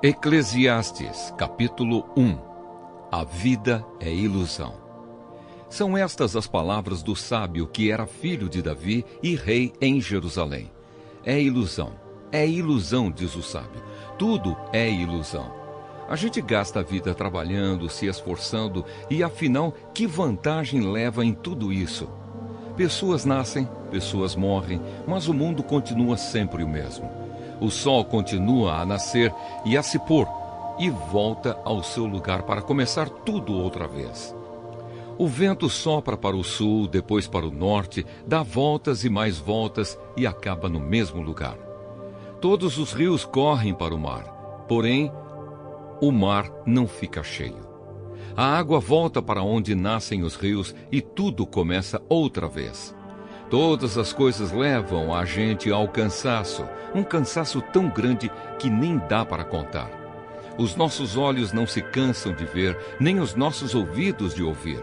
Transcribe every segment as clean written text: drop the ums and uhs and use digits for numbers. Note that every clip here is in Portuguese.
Eclesiastes, capítulo 1. A vida é ilusão. São estas as palavras do sábio que era filho de Davi e rei em Jerusalém. É ilusão, diz o sábio. Tudo é ilusão. A gente gasta a vida trabalhando, se esforçando e, afinal, que vantagem leva em tudo isso? Pessoas nascem, pessoas morrem, mas o mundo continua sempre o mesmo. O sol continua a nascer e a se pôr, e volta ao seu lugar para começar tudo outra vez. O vento sopra para o sul, depois para o norte, dá voltas e mais voltas e acaba no mesmo lugar. Todos os rios correm para o mar, porém, o mar não fica cheio. A água volta para onde nascem os rios e tudo começa outra vez. Todas as coisas levam a gente ao cansaço, um cansaço tão grande que nem dá para contar. Os nossos olhos não se cansam de ver, nem os nossos ouvidos de ouvir.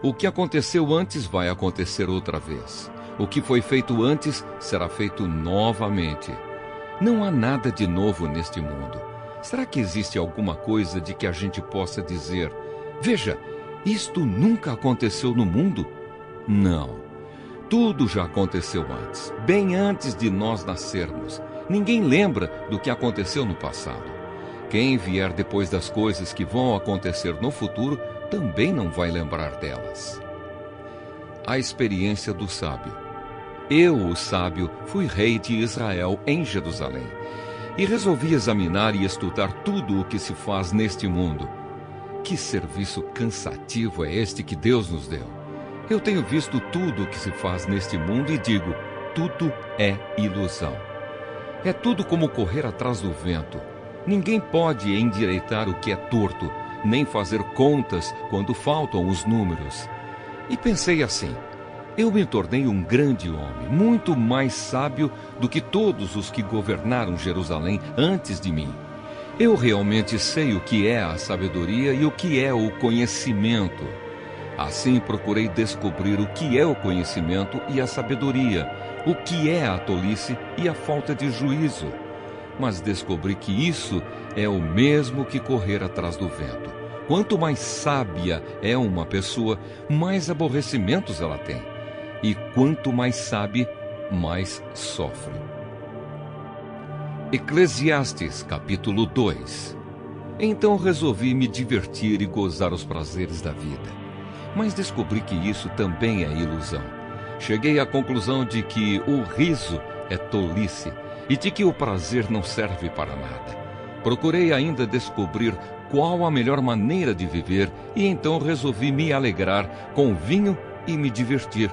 O que aconteceu antes vai acontecer outra vez. O que foi feito antes será feito novamente. Não há nada de novo neste mundo. Será que existe alguma coisa de que a gente possa dizer: veja, isto nunca aconteceu no mundo? Não. Tudo já aconteceu antes, bem antes de nós nascermos. Ninguém lembra do que aconteceu no passado. Quem vier depois das coisas que vão acontecer no futuro também não vai lembrar delas. A experiência do sábio. Eu, o sábio, fui rei de Israel em Jerusalém e resolvi examinar e estudar tudo o que se faz neste mundo. Que serviço cansativo é este que Deus nos deu! Eu tenho visto tudo o que se faz neste mundo e digo, tudo é ilusão. É tudo como correr atrás do vento. Ninguém pode endireitar o que é torto, nem fazer contas quando faltam os números. E pensei assim, eu me tornei um grande homem, muito mais sábio do que todos os que governaram Jerusalém antes de mim. Eu realmente sei o que é a sabedoria e o que é o conhecimento. Assim procurei descobrir o que é o conhecimento e a sabedoria, o que é a tolice e a falta de juízo. Mas descobri que isso é o mesmo que correr atrás do vento. Quanto mais sábia é uma pessoa, mais aborrecimentos ela tem. E quanto mais sabe, mais sofre. Eclesiastes, capítulo 2. Então resolvi me divertir e gozar os prazeres da vida. Mas descobri que isso também é ilusão. Cheguei à conclusão de que o riso é tolice e de que o prazer não serve para nada. Procurei ainda descobrir qual a melhor maneira de viver e então resolvi me alegrar com vinho e me divertir.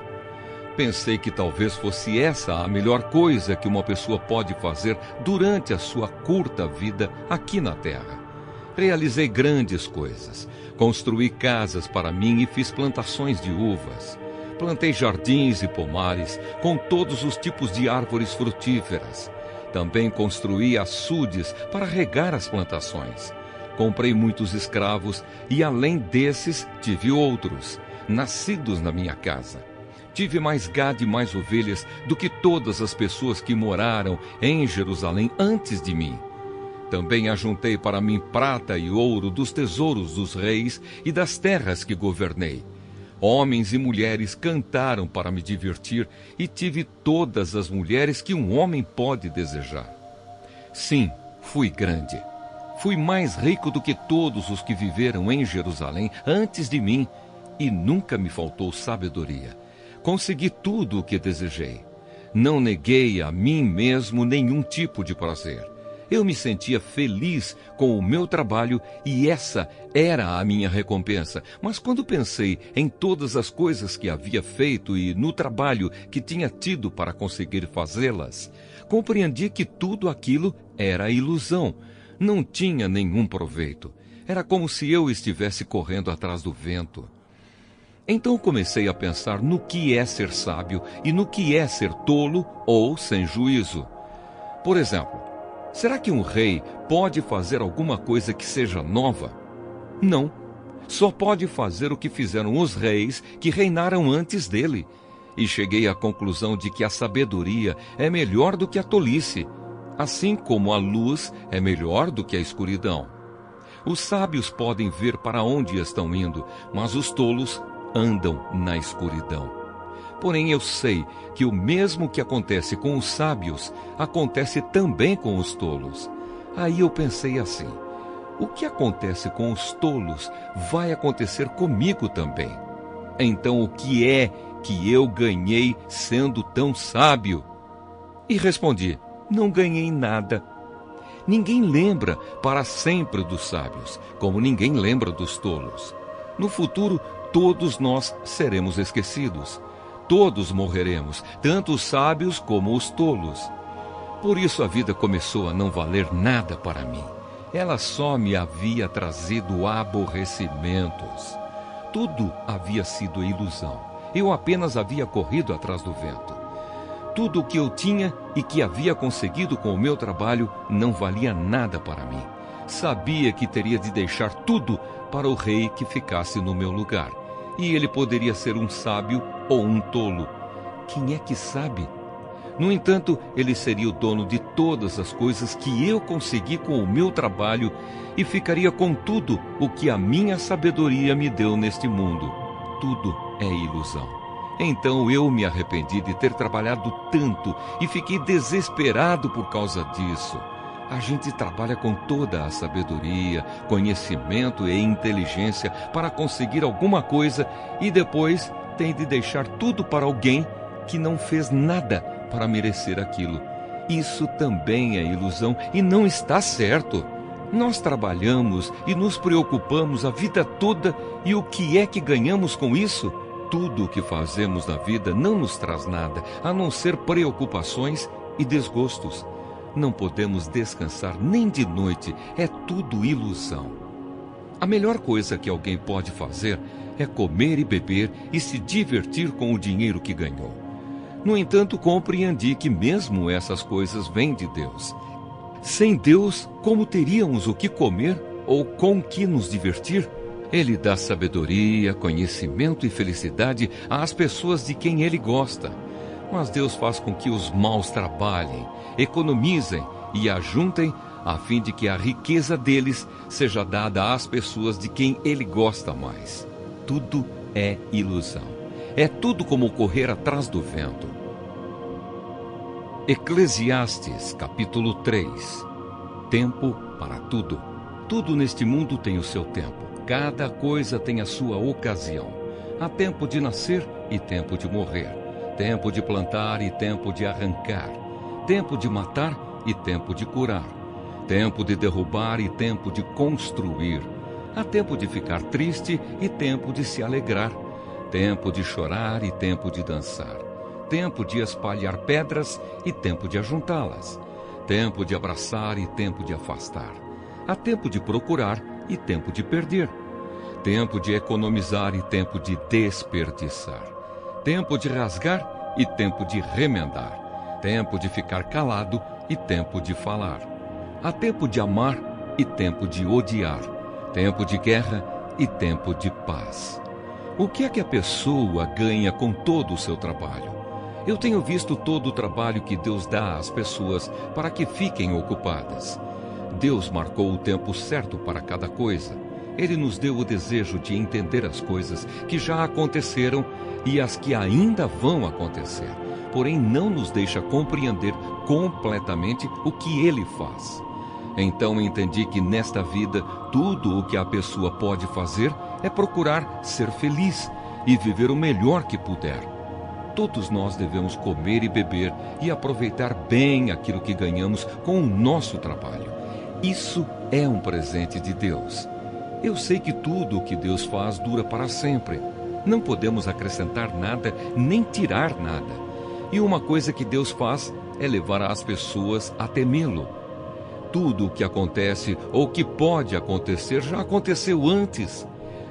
Pensei que talvez fosse essa a melhor coisa que uma pessoa pode fazer durante a sua curta vida aqui na Terra. Realizei grandes coisas. Construí casas para mim e fiz plantações de uvas. Plantei jardins e pomares com todos os tipos de árvores frutíferas. Também construí açudes para regar as plantações. Comprei muitos escravos e, além desses, tive outros, nascidos na minha casa. Tive mais gado e mais ovelhas do que todas as pessoas que moraram em Jerusalém antes de mim. Também ajuntei para mim prata e ouro dos tesouros dos reis e das terras que governei. Homens e mulheres cantaram para me divertir e tive todas as mulheres que um homem pode desejar. Sim, fui grande. Fui mais rico do que todos os que viveram em Jerusalém antes de mim e nunca me faltou sabedoria. Consegui tudo o que desejei. Não neguei a mim mesmo nenhum tipo de prazer. Eu me sentia feliz com o meu trabalho e essa era a minha recompensa. Mas quando pensei em todas as coisas que havia feito e no trabalho que tinha tido para conseguir fazê-las, compreendi que tudo aquilo era ilusão. Não tinha nenhum proveito. Era como se eu estivesse correndo atrás do vento. Então comecei a pensar no que é ser sábio e no que é ser tolo ou sem juízo. Por exemplo, será que um rei pode fazer alguma coisa que seja nova? Não. Só pode fazer o que fizeram os reis que reinaram antes dele. E cheguei à conclusão de que a sabedoria é melhor do que a tolice. assim como a luz é melhor do que a escuridão. Os sábios podem ver para onde estão indo, mas os tolos andam na escuridão. Porém, eu sei que o mesmo que acontece com os sábios, acontece também com os tolos. Aí eu pensei assim: o que acontece com os tolos vai acontecer comigo também. Então, o que é que eu ganhei sendo tão sábio? E respondi: não ganhei nada. Ninguém lembra para sempre dos sábios, como ninguém lembra dos tolos. No futuro, todos nós seremos esquecidos. Todos morreremos, tanto os sábios como os tolos. Por isso a vida começou a não valer nada para mim. Ela só me havia trazido aborrecimentos. Tudo havia sido ilusão. Eu apenas havia corrido atrás do vento. Tudo o que eu tinha e que havia conseguido com o meu trabalho não valia nada para mim. Sabia que teria de deixar tudo para o rei que ficasse no meu lugar. E ele poderia ser um sábio ou um tolo. Quem é que sabe? No entanto, ele seria o dono de todas as coisas que eu consegui com o meu trabalho e ficaria com tudo o que a minha sabedoria me deu neste mundo. Tudo é ilusão. Então eu me arrependi de ter trabalhado tanto e fiquei desesperado por causa disso. A gente trabalha com toda a sabedoria, conhecimento e inteligência para conseguir alguma coisa e depois tem de deixar tudo para alguém que não fez nada para merecer aquilo. Isso também é ilusão e não está certo. Nós trabalhamos e nos preocupamos a vida toda e o que é que ganhamos com isso? Tudo o que fazemos na vida não nos traz nada, a não ser preocupações e desgostos. Não podemos descansar nem de noite, é tudo ilusão. A melhor coisa que alguém pode fazer é comer e beber e se divertir com o dinheiro que ganhou. No entanto, compreendi que mesmo essas coisas vêm de Deus. Sem Deus, como teríamos o que comer ou com que nos divertir? Ele dá sabedoria, conhecimento e felicidade às pessoas de quem Ele gosta. Mas Deus faz com que os maus trabalhem, economizem e ajuntem, a fim de que a riqueza deles seja dada às pessoas de quem Ele gosta mais. Tudo é ilusão. É tudo como correr atrás do vento. Eclesiastes, capítulo 3. Tempo para tudo. Tudo neste mundo tem o seu tempo. Cada coisa tem a sua ocasião. Há tempo de nascer e tempo de morrer. Tempo de plantar e tempo de arrancar. Tempo de matar e tempo de curar. Tempo de derrubar e tempo de construir. Há tempo de ficar triste e tempo de se alegrar. Tempo de chorar e tempo de dançar. Tempo de espalhar pedras e tempo de ajuntá-las. Tempo de abraçar e tempo de afastar. Há tempo de procurar e tempo de perder. Tempo de economizar e tempo de desperdiçar. Tempo de rasgar e tempo de remendar. Tempo de ficar calado e tempo de falar. Há tempo de amar e tempo de odiar. Tempo de guerra e tempo de paz. O que é que a pessoa ganha com todo o seu trabalho? Eu tenho visto todo o trabalho que Deus dá às pessoas para que fiquem ocupadas. Deus marcou o tempo certo para cada coisa. Ele nos deu o desejo de entender as coisas que já aconteceram e as que ainda vão acontecer. Porém, não nos deixa compreender completamente o que Ele faz. Então entendi que nesta vida, tudo o que a pessoa pode fazer é procurar ser feliz e viver o melhor que puder. Todos nós devemos comer e beber e aproveitar bem aquilo que ganhamos com o nosso trabalho. Isso é um presente de Deus. Eu sei que tudo o que Deus faz dura para sempre. Não podemos acrescentar nada, nem tirar nada. E uma coisa que Deus faz é levar as pessoas a temê-lo. Tudo o que acontece ou que pode acontecer já aconteceu antes.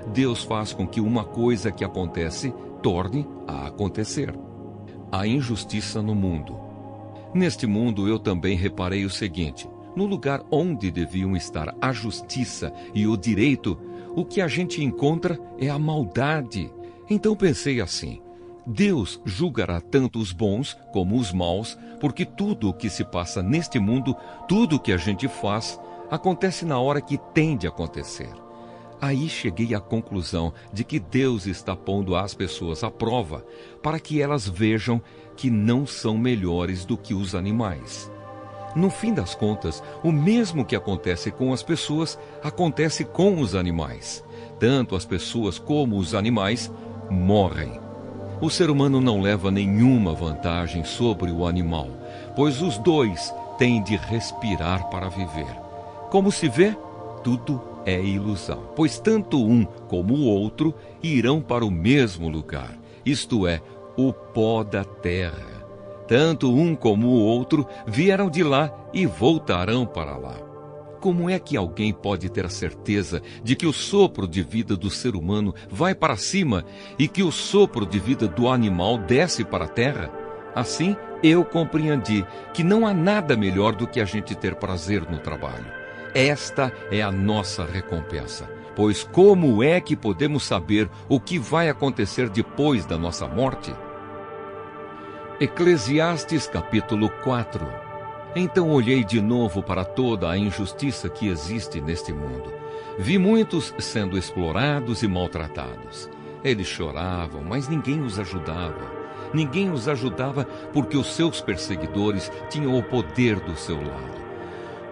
Deus faz com que uma coisa que acontece torne a acontecer. A injustiça no mundo. Neste mundo eu também reparei o seguinte: no lugar onde deviam estar a justiça e o direito, o que a gente encontra é a maldade. Então pensei assim: Deus julgará tanto os bons como os maus, porque tudo o que se passa neste mundo, tudo o que a gente faz, acontece na hora que tem de acontecer. Aí cheguei à conclusão de que Deus está pondo as pessoas à prova para que elas vejam que não são melhores do que os animais. No fim das contas, o mesmo que acontece com as pessoas, acontece com os animais. Tanto as pessoas como os animais morrem. O ser humano não leva nenhuma vantagem sobre o animal, pois os dois têm de respirar para viver. Como se vê, tudo é ilusão, pois tanto um como o outro irão para o mesmo lugar, isto é, o pó da terra. Tanto um como o outro vieram de lá e voltarão para lá. Como é que alguém pode ter a certeza de que o sopro de vida do ser humano vai para cima e que o sopro de vida do animal desce para a terra? Assim, eu compreendi que não há nada melhor do que a gente ter prazer no trabalho. Esta é a nossa recompensa. Pois como é que podemos saber o que vai acontecer depois da nossa morte? Eclesiastes capítulo 4. Então olhei de novo para toda a injustiça que existe neste mundo. Vi muitos sendo explorados e maltratados. Eles choravam, mas ninguém os ajudava. Ninguém os ajudava porque os seus perseguidores tinham o poder do seu lado.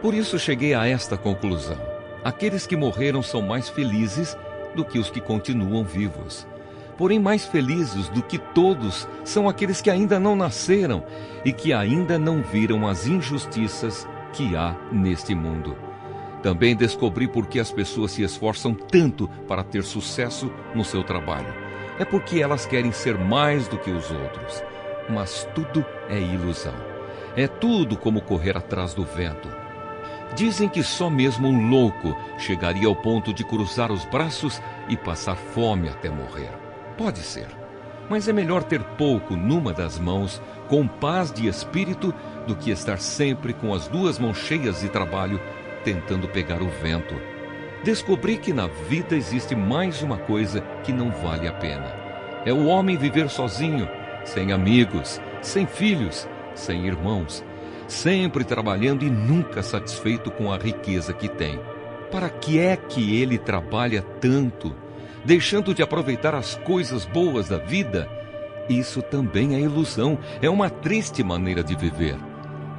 Por isso cheguei a esta conclusão. Aqueles que morreram são mais felizes do que os que continuam vivos. Porém, mais felizes do que todos são aqueles que ainda não nasceram e que ainda não viram as injustiças que há neste mundo. Também descobri por que as pessoas se esforçam tanto para ter sucesso no seu trabalho. É porque elas querem ser mais do que os outros. Mas tudo é ilusão. É tudo como correr atrás do vento. Dizem que só mesmo um louco chegaria ao ponto de cruzar os braços e passar fome até morrer. Pode ser, mas é melhor ter pouco numa das mãos, com paz de espírito, do que estar sempre com as duas mãos cheias de trabalho, tentando pegar o vento. Descobri que na vida existe mais uma coisa que não vale a pena. É o homem viver sozinho, sem amigos, sem filhos, sem irmãos, sempre trabalhando e nunca satisfeito com a riqueza que tem. Para que é que ele trabalha tanto, deixando de aproveitar as coisas boas da vida? Isso também é ilusão, é uma triste maneira de viver.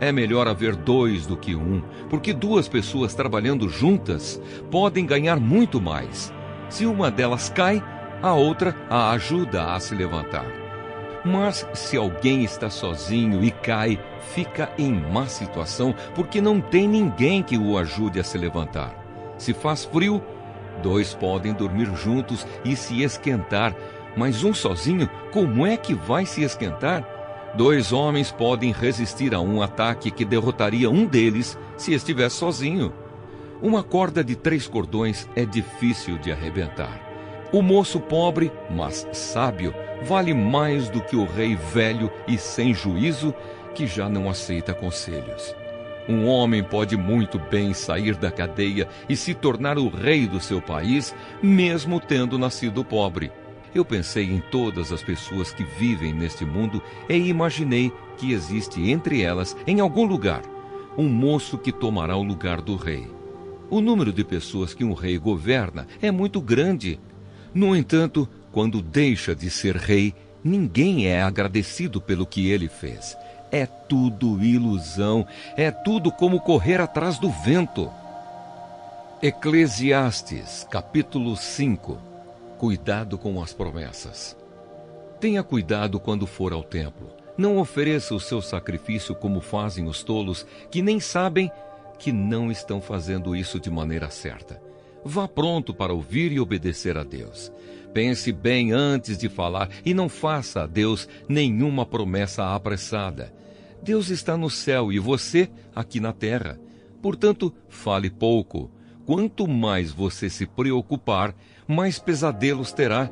É melhor haver dois do que um, porque duas pessoas trabalhando juntas podem ganhar muito mais. Se uma delas cai, a outra a ajuda a se levantar. Mas se alguém está sozinho e cai, fica em má situação, porque não tem ninguém que o ajude a se levantar. Se faz frio, dois podem dormir juntos e se esquentar, mas um sozinho, como é que vai se esquentar? Dois homens podem resistir a um ataque que derrotaria um deles se estiver sozinho. Uma corda de 3 cordões é difícil de arrebentar. O moço pobre, mas sábio, vale mais do que o rei velho e sem juízo, que já não aceita conselhos. Um homem pode muito bem sair da cadeia e se tornar o rei do seu país, mesmo tendo nascido pobre. Eu pensei em todas as pessoas que vivem neste mundo e imaginei que existe entre elas, em algum lugar, um moço que tomará o lugar do rei. O número de pessoas que um rei governa é muito grande. No entanto, quando deixa de ser rei, ninguém é agradecido pelo que ele fez. É tudo ilusão, é tudo como correr atrás do vento. Eclesiastes, capítulo 5. Cuidado com as promessas. Tenha cuidado quando for ao templo. Não ofereça o seu sacrifício como fazem os tolos, que nem sabem que não estão fazendo isso de maneira certa. Vá pronto para ouvir e obedecer a Deus. Pense bem antes de falar e não faça a Deus nenhuma promessa apressada. Deus está no céu e você aqui na terra. Portanto, fale pouco. Quanto mais você se preocupar, mais pesadelos terá.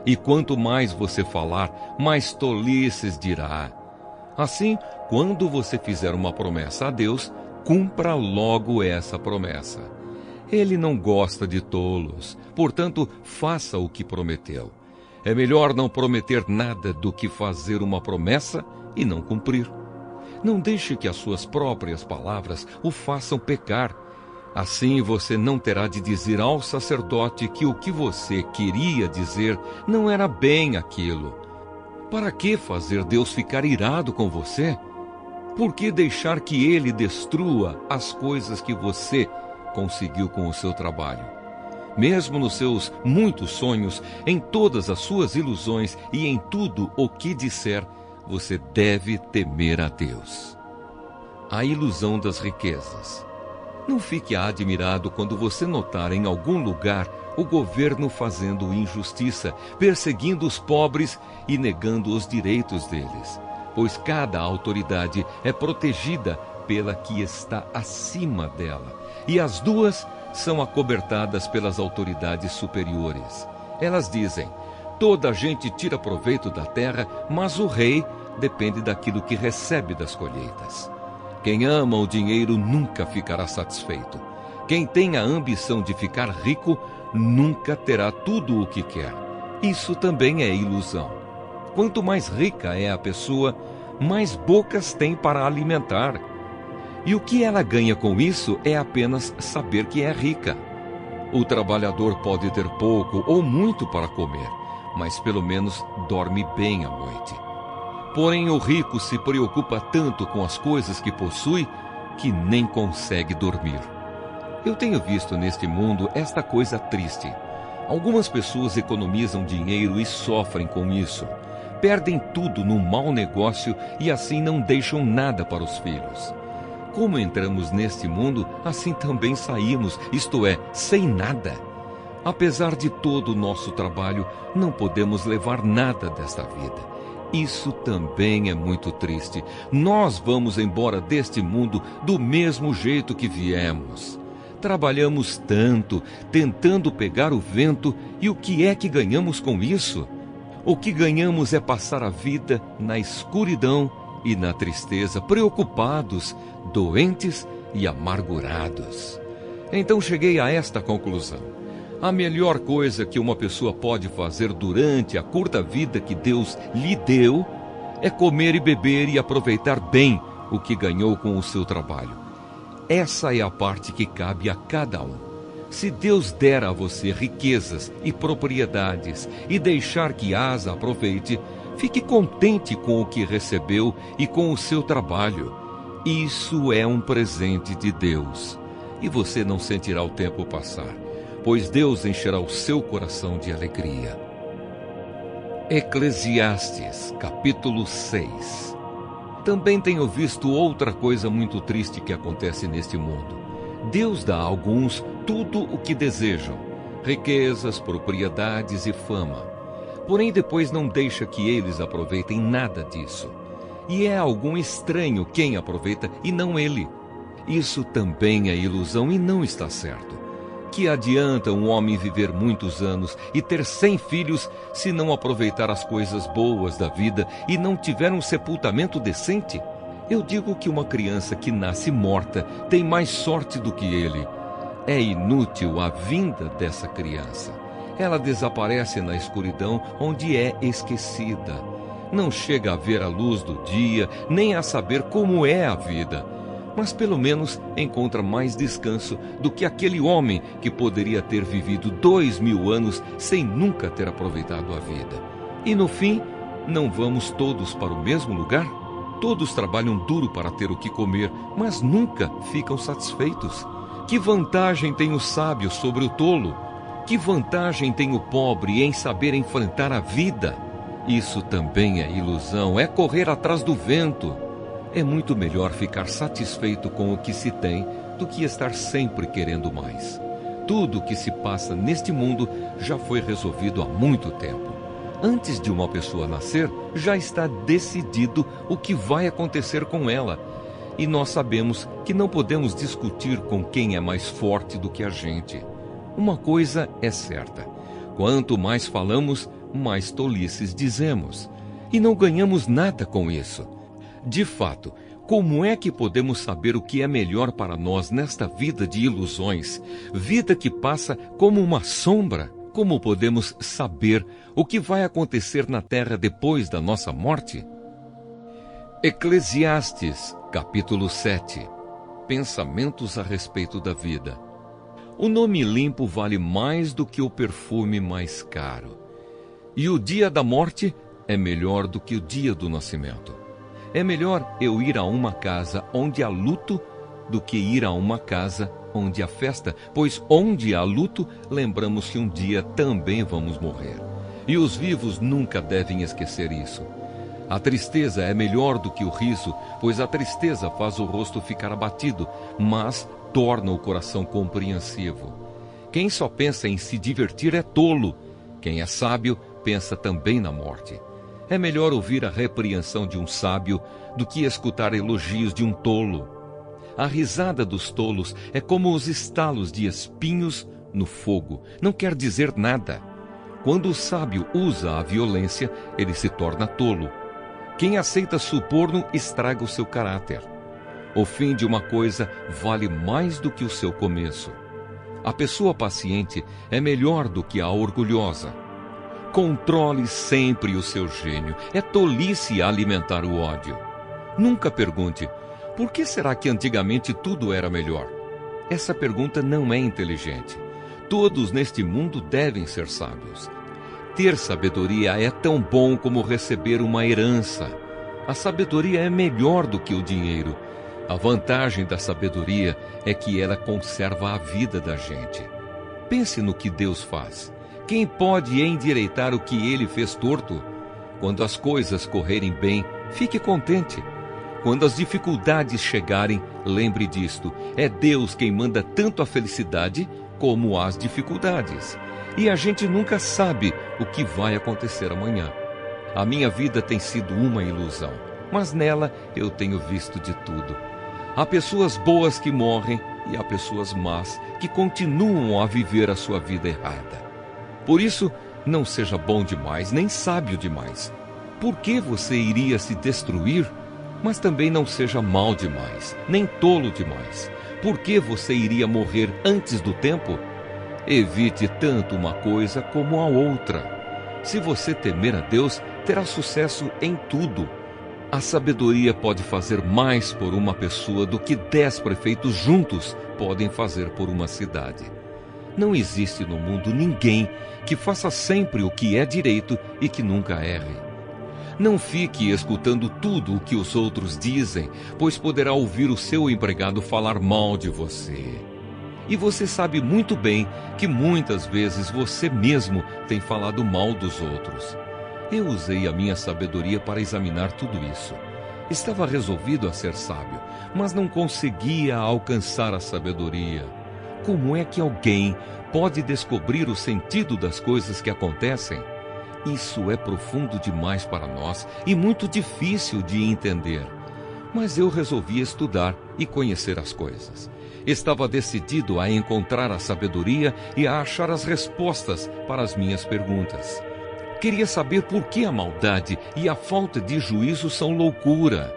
E quanto mais você falar, mais tolices dirá. Assim, quando você fizer uma promessa a Deus, cumpra logo essa promessa. Ele não gosta de tolos, portanto, faça o que prometeu. É melhor não prometer nada do que fazer uma promessa e não cumprir. Não deixe que as suas próprias palavras o façam pecar. Assim você não terá de dizer ao sacerdote que o que você queria dizer não era bem aquilo. Para que fazer Deus ficar irado com você? Por que deixar que Ele destrua as coisas que você conseguiu com o seu trabalho? Mesmo nos seus muitos sonhos, em todas as suas ilusões e em tudo o que disser, você deve temer a Deus. A ilusão das riquezas. Não fique admirado quando você notar em algum lugar o governo fazendo injustiça, perseguindo os pobres e negando os direitos deles, pois cada autoridade é protegida pela que está acima dela, e as duas são acobertadas pelas autoridades superiores. Elas dizem: toda a gente tira proveito da terra, mas o rei depende daquilo que recebe das colheitas. Quem ama o dinheiro nunca ficará satisfeito. Quem tem a ambição de ficar rico nunca terá tudo o que quer. Isso também é ilusão. Quanto mais rica é a pessoa, mais bocas tem para alimentar. E o que ela ganha com isso é apenas saber que é rica. O trabalhador pode ter pouco ou muito para comer, mas pelo menos dorme bem à noite. Porém, o rico se preocupa tanto com as coisas que possui que nem consegue dormir. Eu tenho visto neste mundo esta coisa triste. Algumas pessoas economizam dinheiro e sofrem com isso. Perdem tudo num mau negócio e assim não deixam nada para os filhos. Como entramos neste mundo, assim também saímos, isto é, sem nada. Apesar de todo o nosso trabalho, não podemos levar nada desta vida. Isso também é muito triste. Nós vamos embora deste mundo do mesmo jeito que viemos. Trabalhamos tanto, tentando pegar o vento, e o que é que ganhamos com isso? O que ganhamos é passar a vida na escuridão e na tristeza, preocupados, doentes e amargurados. Então cheguei a esta conclusão. A melhor coisa que uma pessoa pode fazer durante a curta vida que Deus lhe deu é comer e beber e aproveitar bem o que ganhou com o seu trabalho. Essa é a parte que cabe a cada um. Se Deus der a você riquezas e propriedades e deixar que as aproveite, fique contente com o que recebeu e com o seu trabalho. Isso é um presente de Deus. E você não sentirá o tempo passar, pois Deus encherá o seu coração de alegria. Eclesiastes, capítulo 6. Também tenho visto outra coisa muito triste que acontece neste mundo. Deus dá a alguns tudo o que desejam, riquezas, propriedades e fama. Porém, depois não deixa que eles aproveitem nada disso. E é algum estranho quem aproveita e não ele. Isso também é ilusão e não está certo. Que adianta um homem viver muitos anos e ter 100 filhos se não aproveitar as coisas boas da vida e não tiver um sepultamento decente? Eu digo que uma criança que nasce morta tem mais sorte do que ele. É inútil a vinda dessa criança. Ela desaparece na escuridão onde é esquecida. Não chega a ver a luz do dia, nem a saber como é a vida. Mas pelo menos encontra mais descanso do que aquele homem que poderia ter vivido 2000 anos sem nunca ter aproveitado a vida. E no fim, não vamos todos para o mesmo lugar? Todos trabalham duro para ter o que comer, mas nunca ficam satisfeitos. Que vantagem tem o sábio sobre o tolo? Que vantagem tem o pobre em saber enfrentar a vida? Isso também é ilusão, é correr atrás do vento. É muito melhor ficar satisfeito com o que se tem do que estar sempre querendo mais. Tudo o que se passa neste mundo já foi resolvido há muito tempo. Antes de uma pessoa nascer, já está decidido o que vai acontecer com ela. E nós sabemos que não podemos discutir com quem é mais forte do que a gente. Uma coisa é certa: quanto mais falamos, mais tolices dizemos. E não ganhamos nada com isso. De fato, como é que podemos saber o que é melhor para nós nesta vida de ilusões, vida que passa como uma sombra? Como podemos saber o que vai acontecer na terra depois da nossa morte? Eclesiastes, capítulo 7. Pensamentos a respeito da vida. O nome limpo vale mais do que o perfume mais caro. E o dia da morte é melhor do que o dia do nascimento. É melhor eu ir a uma casa onde há luto do que ir a uma casa onde há festa, pois onde há luto, lembramos que um dia também vamos morrer. E os vivos nunca devem esquecer isso. A tristeza é melhor do que o riso, pois a tristeza faz o rosto ficar abatido, mas torna o coração compreensivo. Quem só pensa em se divertir é tolo. Quem é sábio pensa também na morte. É melhor ouvir a repreensão de um sábio do que escutar elogios de um tolo. A risada dos tolos é como os estalos de espinhos no fogo. Não quer dizer nada. Quando o sábio usa a violência, ele se torna tolo. Quem aceita suborno estraga o seu caráter. O fim de uma coisa vale mais do que o seu começo. A pessoa paciente é melhor do que a orgulhosa. Controle sempre o seu gênio. É tolice alimentar o ódio. Nunca pergunte: por que será que antigamente tudo era melhor? Essa pergunta não é inteligente. Todos neste mundo devem ser sábios. Ter sabedoria é tão bom como receber uma herança. A sabedoria é melhor do que o dinheiro. A vantagem da sabedoria é que ela conserva a vida da gente. Pense no que Deus faz. Quem pode endireitar o que Ele fez torto? Quando as coisas correrem bem, fique contente. Quando as dificuldades chegarem, lembre disto: é Deus quem manda tanto a felicidade como as dificuldades. E a gente nunca sabe o que vai acontecer amanhã. A minha vida tem sido uma ilusão, mas nela eu tenho visto de tudo. Há pessoas boas que morrem e há pessoas más que continuam a viver a sua vida errada. Por isso, não seja bom demais, nem sábio demais. Por que você iria se destruir? Mas também não seja mau demais, nem tolo demais. Por que você iria morrer antes do tempo? Evite tanto uma coisa como a outra. Se você temer a Deus, terá sucesso em tudo. A sabedoria pode fazer mais por uma pessoa do que 10 prefeitos juntos podem fazer por uma cidade. Não existe no mundo ninguém que faça sempre o que é direito e que nunca erre. Não fique escutando tudo o que os outros dizem, pois poderá ouvir o seu empregado falar mal de você. E você sabe muito bem que muitas vezes você mesmo tem falado mal dos outros. Eu usei a minha sabedoria para examinar tudo isso. Estava resolvido a ser sábio, mas não conseguia alcançar a sabedoria. Como é que alguém pode descobrir o sentido das coisas que acontecem? Isso é profundo demais para nós e muito difícil de entender. Mas eu resolvi estudar e conhecer as coisas. Estava decidido a encontrar a sabedoria e a achar as respostas para as minhas perguntas. Queria saber por que a maldade e a falta de juízo são loucura.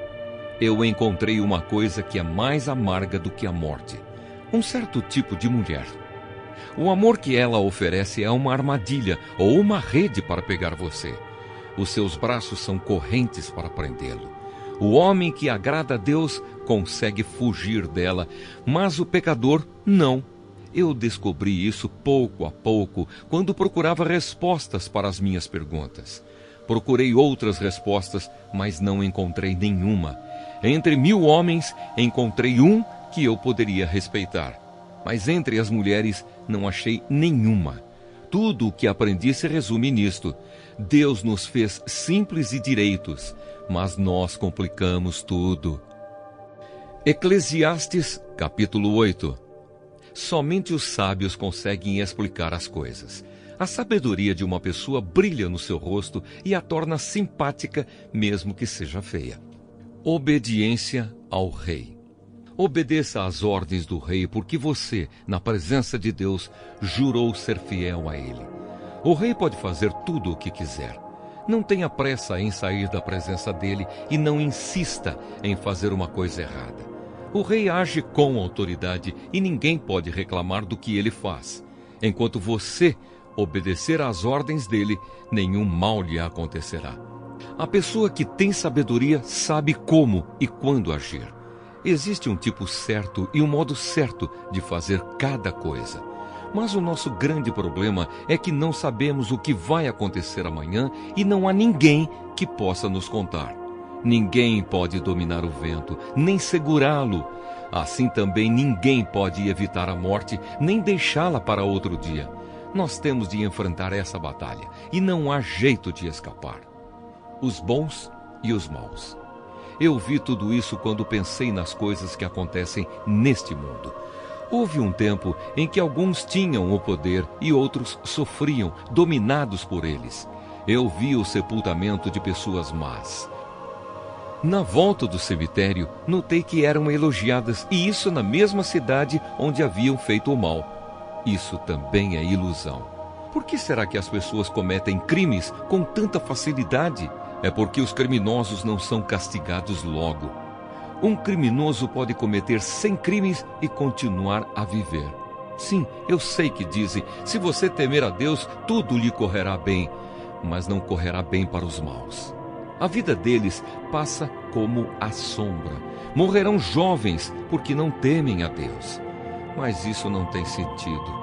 Eu encontrei uma coisa que é mais amarga do que a morte: um certo tipo de mulher. O amor que ela oferece é uma armadilha ou uma rede para pegar você. Os seus braços são correntes para prendê-lo. O homem que agrada a Deus consegue fugir dela, mas o pecador não. Eu descobri isso pouco a pouco, quando procurava respostas para as minhas perguntas. Procurei outras respostas, mas não encontrei nenhuma. Entre 1000 homens, encontrei um que eu poderia respeitar. Mas entre as mulheres, não achei nenhuma. Tudo o que aprendi se resume nisto: Deus nos fez simples e direitos, mas nós complicamos tudo. Eclesiastes, capítulo 8. Somente os sábios conseguem explicar as coisas. A sabedoria de uma pessoa brilha no seu rosto e a torna simpática, mesmo que seja feia. Obediência ao rei. Obedeça às ordens do rei, porque você, na presença de Deus, jurou ser fiel a ele. O rei pode fazer tudo o que quiser. Não tenha pressa em sair da presença dele e não insista em fazer uma coisa errada. O rei age com autoridade e ninguém pode reclamar do que ele faz. Enquanto você obedecer às ordens dele, nenhum mal lhe acontecerá. A pessoa que tem sabedoria sabe como e quando agir. Existe um tipo certo e um modo certo de fazer cada coisa. Mas o nosso grande problema é que não sabemos o que vai acontecer amanhã e não há ninguém que possa nos contar. Ninguém pode dominar o vento, nem segurá-lo. Assim também ninguém pode evitar a morte, nem deixá-la para outro dia. Nós temos de enfrentar essa batalha e não há jeito de escapar. Os bons e os maus. Eu vi tudo isso quando pensei nas coisas que acontecem neste mundo. Houve um tempo em que alguns tinham o poder e outros sofriam, dominados por eles. Eu vi o sepultamento de pessoas más. Na volta do cemitério, notei que eram elogiadas, e isso na mesma cidade onde haviam feito o mal. Isso também é ilusão. Por que será que as pessoas cometem crimes com tanta facilidade? É porque os criminosos não são castigados logo. Um criminoso pode cometer 100 crimes e continuar a viver. Sim, eu sei que dizem, se você temer a Deus, tudo lhe correrá bem, mas não correrá bem para os maus. A vida deles passa como a sombra. Morrerão jovens porque não temem a Deus. Mas isso não tem sentido.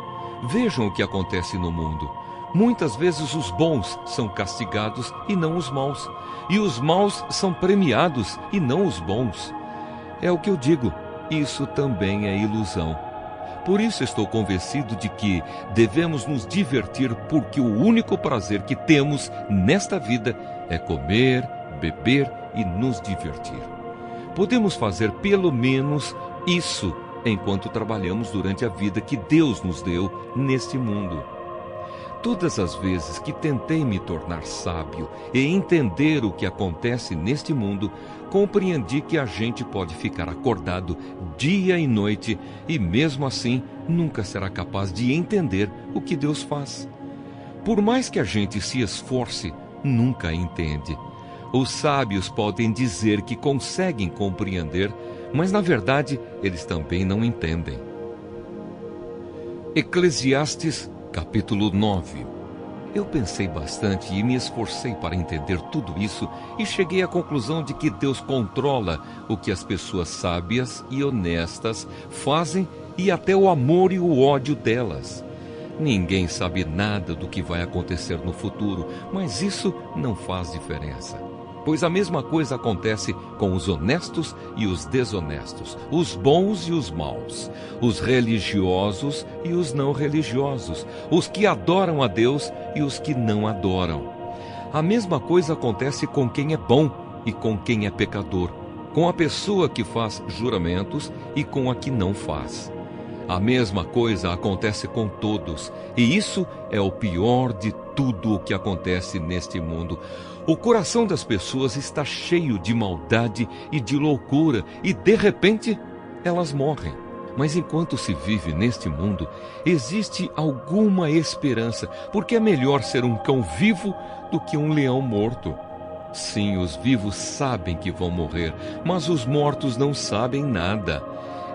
Vejam o que acontece no mundo. Muitas vezes os bons são castigados e não os maus. E os maus são premiados e não os bons. É o que eu digo, isso também é ilusão. Por isso estou convencido de que devemos nos divertir, porque o único prazer que temos nesta vida é comer, beber e nos divertir. Podemos fazer pelo menos isso enquanto trabalhamos durante a vida que Deus nos deu neste mundo. Todas as vezes que tentei me tornar sábio e entender o que acontece neste mundo, compreendi que a gente pode ficar acordado dia e noite e mesmo assim nunca será capaz de entender o que Deus faz. Por mais que a gente se esforce, nunca entende. Os sábios podem dizer que conseguem compreender, mas na verdade eles também não entendem. Eclesiastes Capítulo 9. Eu pensei bastante e me esforcei para entender tudo isso e cheguei à conclusão de que Deus controla o que as pessoas sábias e honestas fazem e até o amor e o ódio delas. Ninguém sabe nada do que vai acontecer no futuro, mas isso não faz diferença. Pois a mesma coisa acontece com os honestos e os desonestos, os bons e os maus, os religiosos e os não religiosos, os que adoram a Deus e os que não adoram. A mesma coisa acontece com quem é bom e com quem é pecador, com a pessoa que faz juramentos e com a que não faz. A mesma coisa acontece com todos, e isso é o pior de tudo o que acontece neste mundo. O coração das pessoas está cheio de maldade e de loucura, e de repente elas morrem. Mas enquanto se vive neste mundo, existe alguma esperança, porque é melhor ser um cão vivo do que um leão morto. Sim, os vivos sabem que vão morrer, mas os mortos não sabem nada.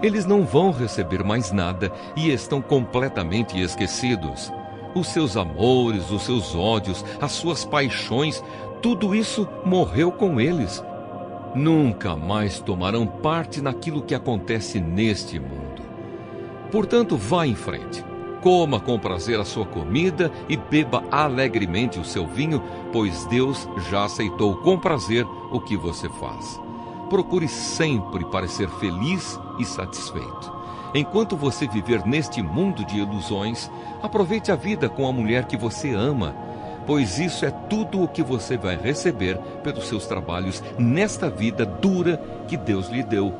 Eles não vão receber mais nada e estão completamente esquecidos. Os seus amores, os seus ódios, as suas paixões, tudo isso morreu com eles. Nunca mais tomarão parte naquilo que acontece neste mundo. Portanto, vá em frente. Coma com prazer a sua comida e beba alegremente o seu vinho, pois Deus já aceitou com prazer o que você faz. Procure sempre parecer feliz e satisfeito. Enquanto você viver neste mundo de ilusões, aproveite a vida com a mulher que você ama, pois isso é tudo o que você vai receber pelos seus trabalhos nesta vida dura que Deus lhe deu.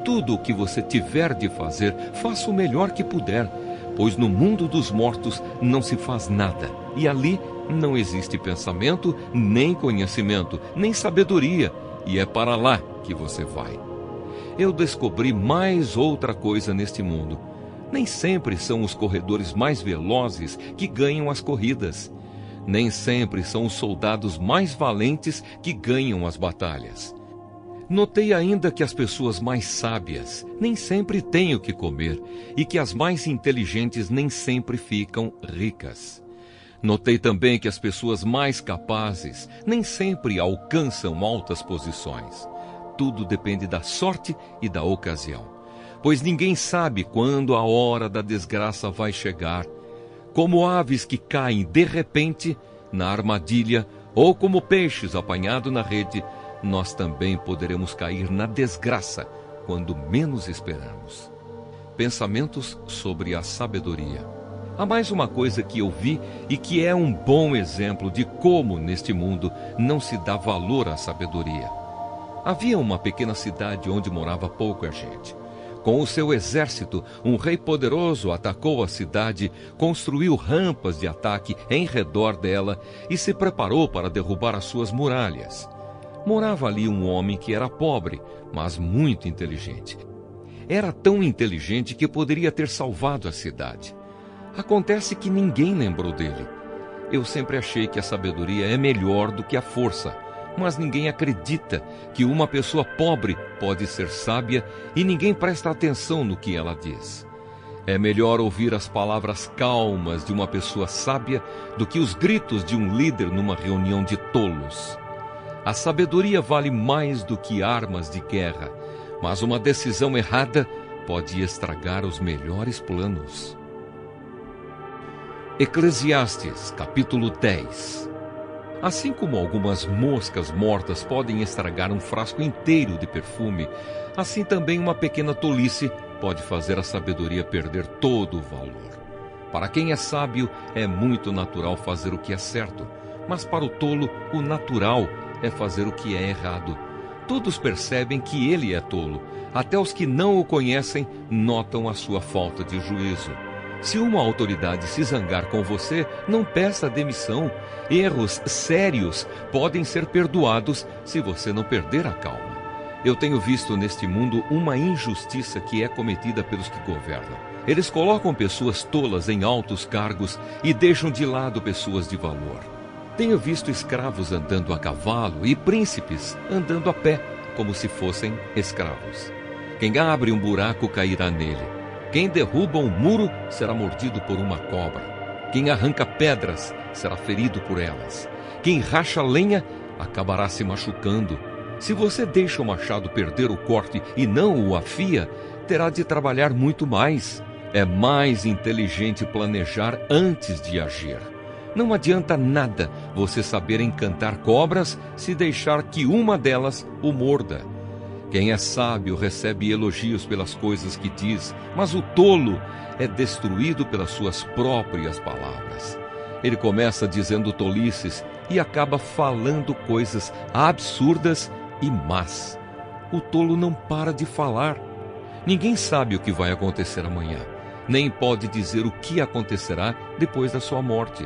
Tudo o que você tiver de fazer, faça o melhor que puder, pois no mundo dos mortos não se faz nada, e ali não existe pensamento, nem conhecimento, nem sabedoria, e é para lá que você vai. Eu descobri mais outra coisa neste mundo. Nem sempre são os corredores mais velozes que ganham as corridas. Nem sempre são os soldados mais valentes que ganham as batalhas. Notei ainda que as pessoas mais sábias nem sempre têm o que comer e que as mais inteligentes nem sempre ficam ricas. Notei também que as pessoas mais capazes nem sempre alcançam altas posições. Tudo depende da sorte e da ocasião, pois ninguém sabe quando a hora da desgraça vai chegar. Como aves que caem de repente na armadilha, ou como peixes apanhados na rede, nós também poderemos cair na desgraça quando menos esperamos. Pensamentos sobre a sabedoria. Há mais uma coisa que eu vi e que é um bom exemplo de como neste mundo não se dá valor à sabedoria. Havia uma pequena cidade onde morava pouca gente. Com o seu exército, um rei poderoso atacou a cidade, construiu rampas de ataque em redor dela e se preparou para derrubar as suas muralhas. Morava ali um homem que era pobre, mas muito inteligente. Era tão inteligente que poderia ter salvado a cidade. Acontece que ninguém lembrou dele. Eu sempre achei que a sabedoria é melhor do que a força, mas ninguém acredita que uma pessoa pobre pode ser sábia e ninguém presta atenção no que ela diz. É melhor ouvir as palavras calmas de uma pessoa sábia do que os gritos de um líder numa reunião de tolos. A sabedoria vale mais do que armas de guerra, mas uma decisão errada pode estragar os melhores planos. Eclesiastes, capítulo 10. Assim como algumas moscas mortas podem estragar um frasco inteiro de perfume, assim também uma pequena tolice pode fazer a sabedoria perder todo o valor. Para quem é sábio, é muito natural fazer o que é certo, mas para o tolo, o natural é fazer o que é errado. Todos percebem que ele é tolo, até os que não o conhecem notam a sua falta de juízo. Se uma autoridade se zangar com você, não peça demissão. Erros sérios podem ser perdoados se você não perder a calma. Eu tenho visto neste mundo uma injustiça que é cometida pelos que governam. Eles colocam pessoas tolas em altos cargos e deixam de lado pessoas de valor. Tenho visto escravos andando a cavalo e príncipes andando a pé, como se fossem escravos. Quem abre um buraco cairá nele. Quem derruba um muro será mordido por uma cobra. Quem arranca pedras será ferido por elas. Quem racha lenha acabará se machucando. Se você deixa o machado perder o corte e não o afia, terá de trabalhar muito mais. É mais inteligente planejar antes de agir. Não adianta nada você saber encantar cobras se deixar que uma delas o morda. Quem é sábio recebe elogios pelas coisas que diz, mas o tolo é destruído pelas suas próprias palavras. Ele começa dizendo tolices e acaba falando coisas absurdas e más. O tolo não para de falar. Ninguém sabe o que vai acontecer amanhã, nem pode dizer o que acontecerá depois da sua morte.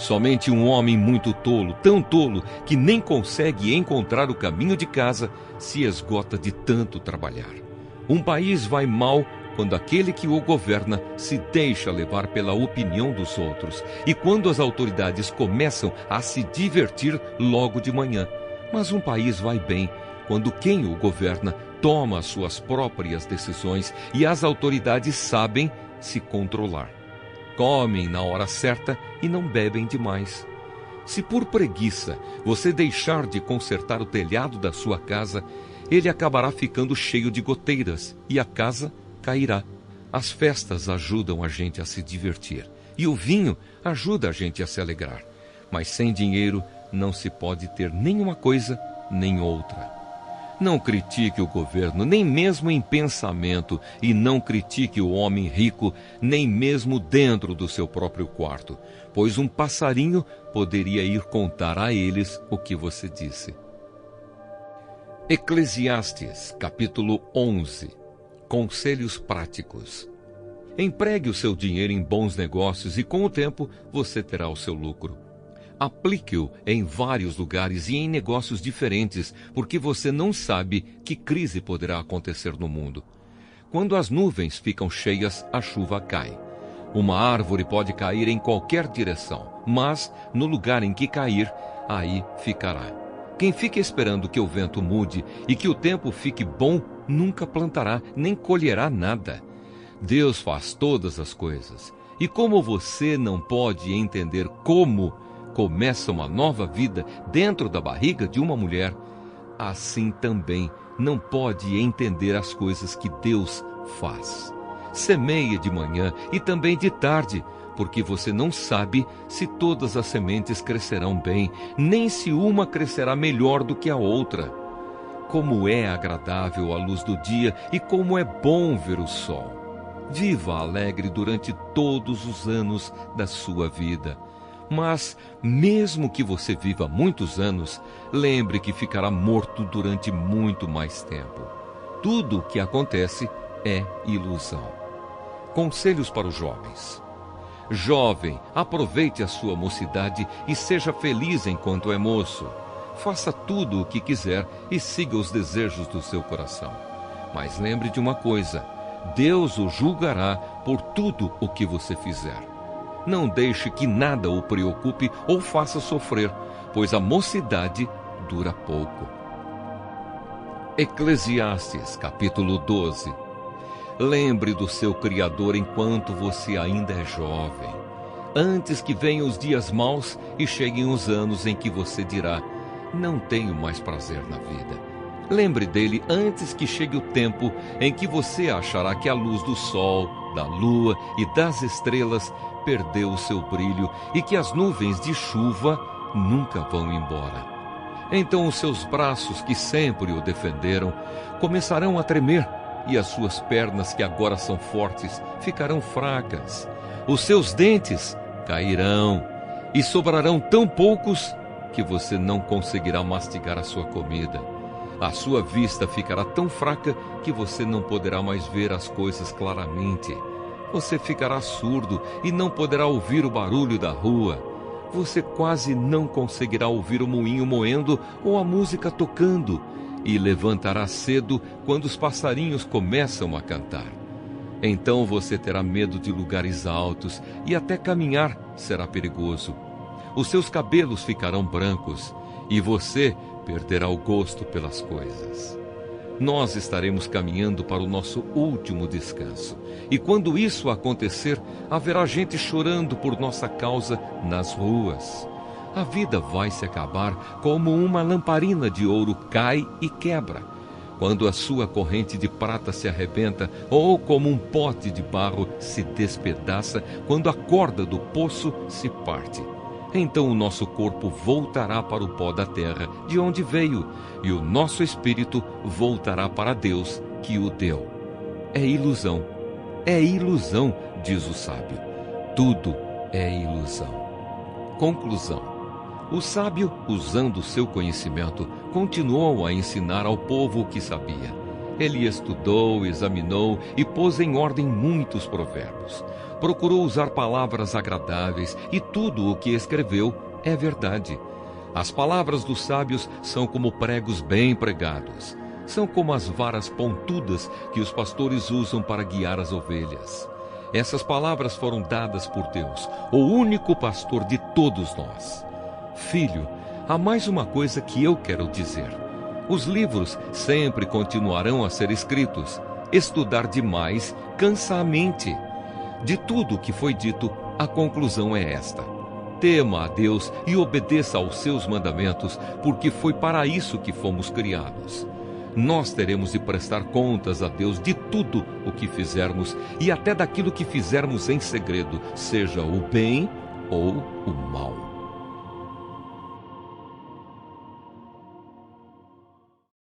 Somente um homem muito tolo, tão tolo que nem consegue encontrar o caminho de casa, se esgota de tanto trabalhar. Um país vai mal quando aquele que o governa se deixa levar pela opinião dos outros e quando as autoridades começam a se divertir logo de manhã. Mas um país vai bem quando quem o governa toma as suas próprias decisões e as autoridades sabem se controlar. Comem na hora certa e não bebem demais. Se por preguiça você deixar de consertar o telhado da sua casa, ele acabará ficando cheio de goteiras e a casa cairá. As festas ajudam a gente a se divertir e o vinho ajuda a gente a se alegrar. Mas sem dinheiro não se pode ter nenhuma coisa nem outra. Não critique o governo, nem mesmo em pensamento, e não critique o homem rico, nem mesmo dentro do seu próprio quarto, pois um passarinho poderia ir contar a eles o que você disse. Eclesiastes, capítulo 11. Conselhos práticos. Empregue o seu dinheiro em bons negócios e com o tempo você terá o seu lucro. Aplique-o em vários lugares e em negócios diferentes, porque você não sabe que crise poderá acontecer no mundo. Quando as nuvens ficam cheias, a chuva cai. Uma árvore pode cair em qualquer direção, mas no lugar em que cair, aí ficará. Quem fica esperando que o vento mude e que o tempo fique bom, nunca plantará nem colherá nada. Deus faz todas as coisas. E como você não pode entender como começa uma nova vida dentro da barriga de uma mulher, assim também não pode entender as coisas que Deus faz. Semeia de manhã e também de tarde, porque você não sabe se todas as sementes crescerão bem, nem se uma crescerá melhor do que a outra. Como é agradável a luz do dia e como é bom ver o sol. Viva alegre durante todos os anos da sua vida. Mas, mesmo que você viva muitos anos, lembre que ficará morto durante muito mais tempo. Tudo o que acontece é ilusão. Conselhos para os jovens. Jovem, aproveite a sua mocidade e seja feliz enquanto é moço. Faça tudo o que quiser e siga os desejos do seu coração. Mas lembre de uma coisa: Deus o julgará por tudo o que você fizer. Não deixe que nada o preocupe ou faça sofrer, pois a mocidade dura pouco. Eclesiastes, capítulo 12. Lembre do seu Criador enquanto você ainda é jovem, antes que venham os dias maus e cheguem os anos em que você dirá: não tenho mais prazer na vida. Lembre dele antes que chegue o tempo em que você achará que a luz do sol, da lua e das estrelas perdeu o seu brilho e que as nuvens de chuva nunca vão embora. Então os seus braços, que sempre o defenderam, começarão a tremer, e as suas pernas, que agora são fortes, ficarão fracas. Os seus dentes cairão e sobrarão tão poucos que você não conseguirá mastigar a sua comida. A sua vista ficará tão fraca que você não poderá mais ver as coisas claramente. Você ficará surdo e não poderá ouvir o barulho da rua. Você quase não conseguirá ouvir o moinho moendo ou a música tocando, e levantará cedo quando os passarinhos começam a cantar. Então você terá medo de lugares altos e até caminhar será perigoso. Os seus cabelos ficarão brancos e você perderá o gosto pelas coisas. Nós estaremos caminhando para o nosso último descanso. E quando isso acontecer, haverá gente chorando por nossa causa nas ruas. A vida vai se acabar como uma lamparina de ouro cai e quebra, quando a sua corrente de prata se arrebenta, ou como um pote de barro se despedaça quando a corda do poço se parte. Então o nosso corpo voltará para o pó da terra, de onde veio, e o nosso espírito voltará para Deus, que o deu. É ilusão, diz o sábio. Tudo é ilusão. Conclusão. O sábio, usando o seu conhecimento, continuou a ensinar ao povo o que sabia. Ele estudou, examinou e pôs em ordem muitos provérbios. Procurou usar palavras agradáveis e tudo o que escreveu é verdade. As palavras dos sábios são como pregos bem pregados. São como as varas pontudas que os pastores usam para guiar as ovelhas. Essas palavras foram dadas por Deus, o único pastor de todos nós. Filho, há mais uma coisa que eu quero dizer. Os livros sempre continuarão a ser escritos. Estudar demais cansa a mente. De tudo o que foi dito, a conclusão é esta: tema a Deus e obedeça aos seus mandamentos, porque foi para isso que fomos criados. Nós teremos de prestar contas a Deus de tudo o que fizermos e até daquilo que fizermos em segredo, seja o bem ou o mal.